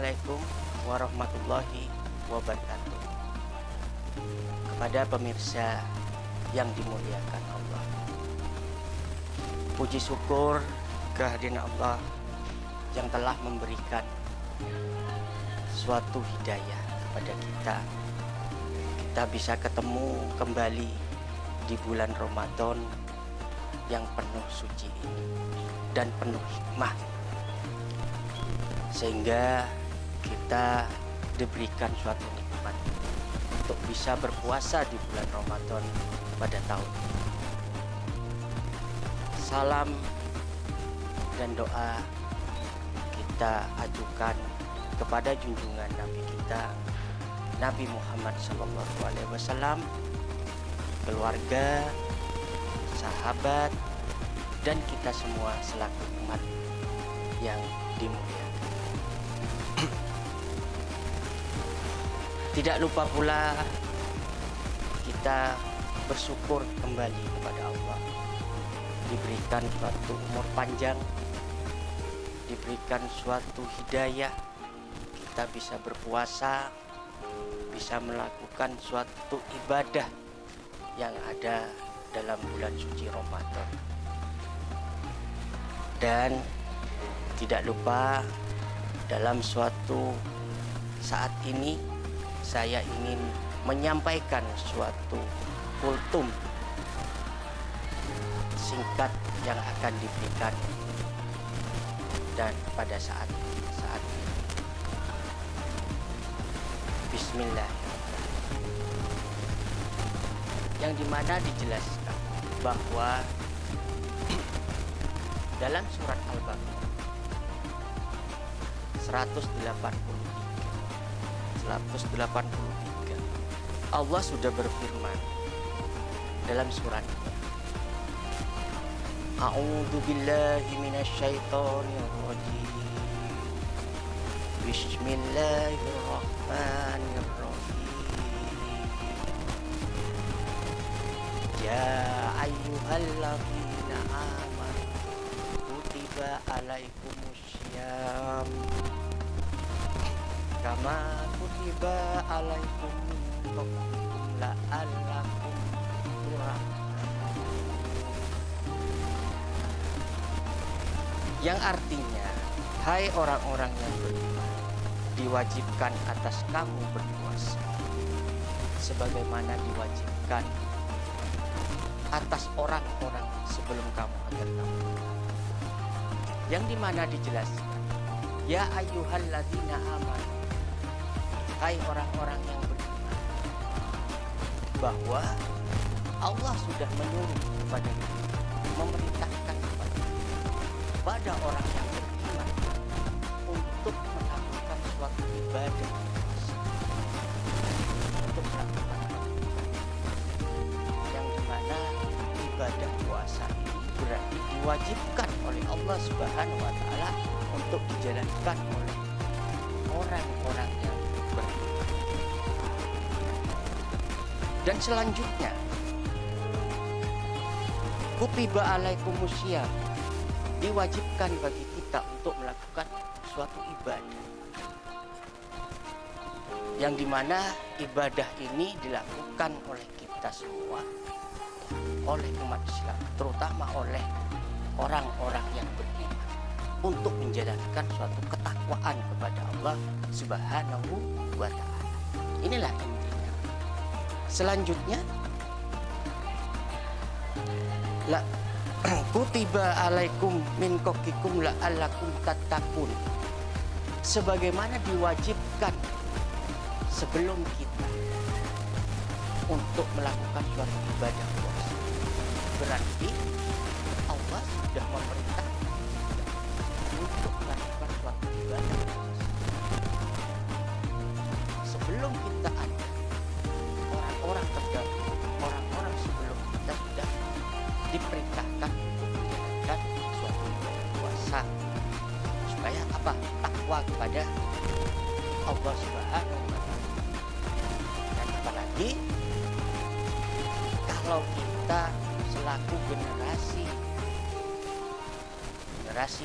Assalamualaikum warahmatullahi wabarakatuh. Kepada pemirsa yang dimuliakan Allah, puji syukur kehadiran Allah yang telah memberikan suatu hidayah kepada kita. Kita bisa ketemu kembali di bulan Ramadan yang penuh suci ini dan penuh hikmah, sehingga kita diberikan suatu nikmat untuk bisa berpuasa di bulan Ramadan pada tahun ini. Salam dan doa kita ajukan kepada junjungan Nabi kita, Nabi Muhammad SAW, keluarga, sahabat, dan kita semua selaku umat yang dimuliakan. Tidak lupa pula kita bersyukur kembali kepada Allah, diberikan suatu umur panjang, diberikan suatu hidayah, kita bisa berpuasa, bisa melakukan suatu ibadah yang ada dalam bulan suci Ramadan. Dan tidak lupa dalam suatu saat ini saya ingin menyampaikan suatu kultum singkat yang akan diberikan dan pada saat ini. Bismillah. Yang dimana dijelaskan bahwa dalam surat Al-Baqarah 183 Allah sudah berfirman dalam surat ini, A'udzu billahi minasyaitonir rajim. Bismillahirrahmanirrahim. Ya ayyuhalladzina amanu kutiba alaikumussyam kama kutiba alaikum min qablikum la'allakum turhamun. Yang artinya, hai orang-orang yang beriman, diwajibkan atas kamu berpuasa sebagaimana diwajibkan atas orang-orang sebelum kamu agar kamu. Yang dimana dijelaskan, ya ayyuhalladzina amanu, hai orang-orang yang beriman, bahwa Allah sudah menyuruh kepada kita, memerintahkan kepada orang yang beriman untuk melakukan suatu ibadah, untuk melakukan yang dimana ibadah puasa ini berarti diwajibkan oleh Allah Subhanahu wa Ta'ala untuk dijalankan oleh orang-orang yang beriman. Dan selanjutnya, kutiba alaikumussyam, diwajibkan bagi kita untuk melakukan suatu ibadah, yang dimana ibadah ini dilakukan oleh kita semua, oleh umat Islam, terutama oleh orang-orang yang beriman, untuk menjalankan suatu ketakwaan kepada Allah Subhanahu wa Ta'ala. Inilah intinya. Selanjutnya, la kutiba alaikum min qablikum la'allakum tattaqun, sebagaimana diwajibkan sebelum kita untuk melakukan suatu ibadah puasa. Berarti Allah sudah memerintahkan untuk melakukan suatu ibadah puasa sebelum kita ada. Orang-orang terdahulu, orang-orang sebelum kita sudah diperintahkan untuk menjalankan suatu ibadah puasa supaya apa? Takwa kepada Allah Subhanahu wa Ta'ala. Dan apalagi kalau kita selaku generasi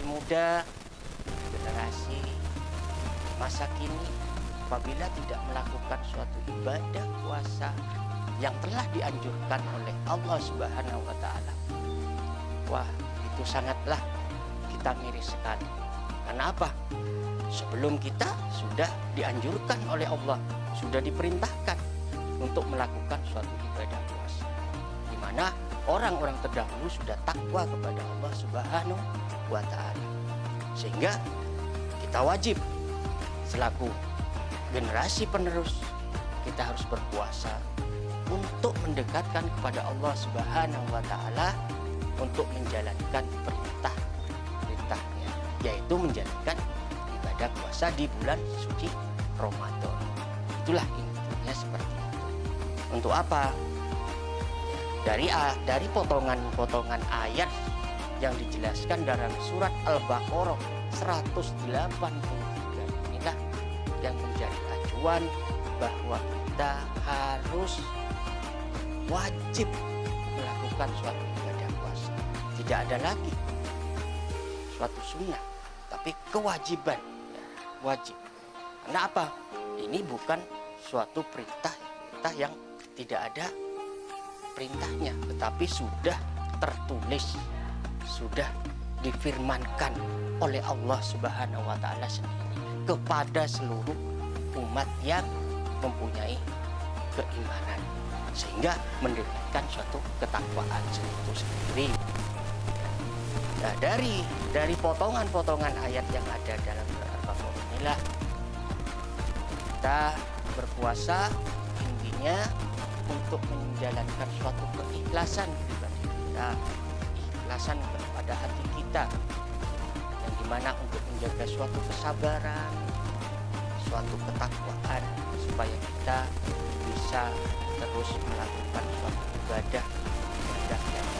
muda, generasi masa kini apabila tidak melakukan suatu ibadah puasa yang telah dianjurkan oleh Allah Subhanahu wa taala, wah, itu sangatlah kita miris sekali. Karena apa? Sebelum kita sudah dianjurkan oleh Allah, sudah diperintahkan untuk melakukan suatu ibadah puasa, di mana orang-orang terdahulu sudah takwa kepada Allah Subhanahu wa taala. Sehingga kita wajib selaku generasi penerus, kita harus berpuasa untuk mendekatkan kepada Allah Subhanahu wa taala, untuk menjalankan perintah-perintahnya, yaitu menjalankan ibadah puasa di bulan suci Ramadan. Itulah intinya seperti itu. Untuk apa? Dari potongan-potongan ayat yang dijelaskan dalam surat Al-Baqarah 183 inilah yang menjadi acuan bahwa kita harus wajib melakukan suatu ibadah puasa. Tidak ada lagi suatu sunnah, tapi kewajiban, wajib. Karena apa? Ini bukan suatu perintah yang tidak ada perintahnya, tetapi sudah tertulis, sudah difirmankan oleh Allah Subhanahu wa taala sendiri kepada seluruh umat yang mempunyai keimanan, sehingga mendapatkan suatu ketakwaan itu sendiri. Nah, dari potongan-potongan ayat yang ada dalam Al-Baqarah inilah kita berpuasa intinya untuk menjalankan suatu keikhlasan pribadi kita, keikhlasan kepada hati kita, yang dimana untuk menjaga suatu kesabaran, suatu ketakwaan, supaya kita bisa terus melakukan suatu ibadah yang telah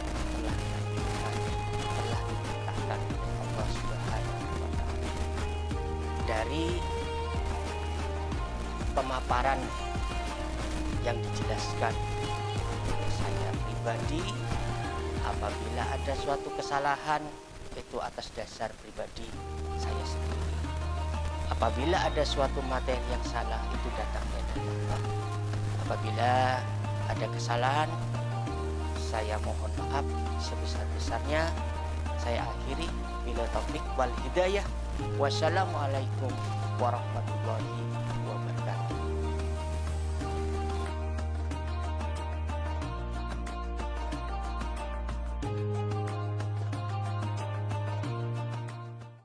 diperintahkan oleh Allah Subhanahu wa taala. Dari pemaparan yang dijelaskan oleh saya pribadi, apabila ada suatu kesalahan itu atas dasar pribadi saya sendiri. Apabila ada suatu materi yang salah, itu datangnya dari Allah. Apabila ada kesalahan, saya mohon maaf sebesar-besarnya. Saya akhiri, bila taufik wal hidayah. Wassalamualaikum warahmatullahi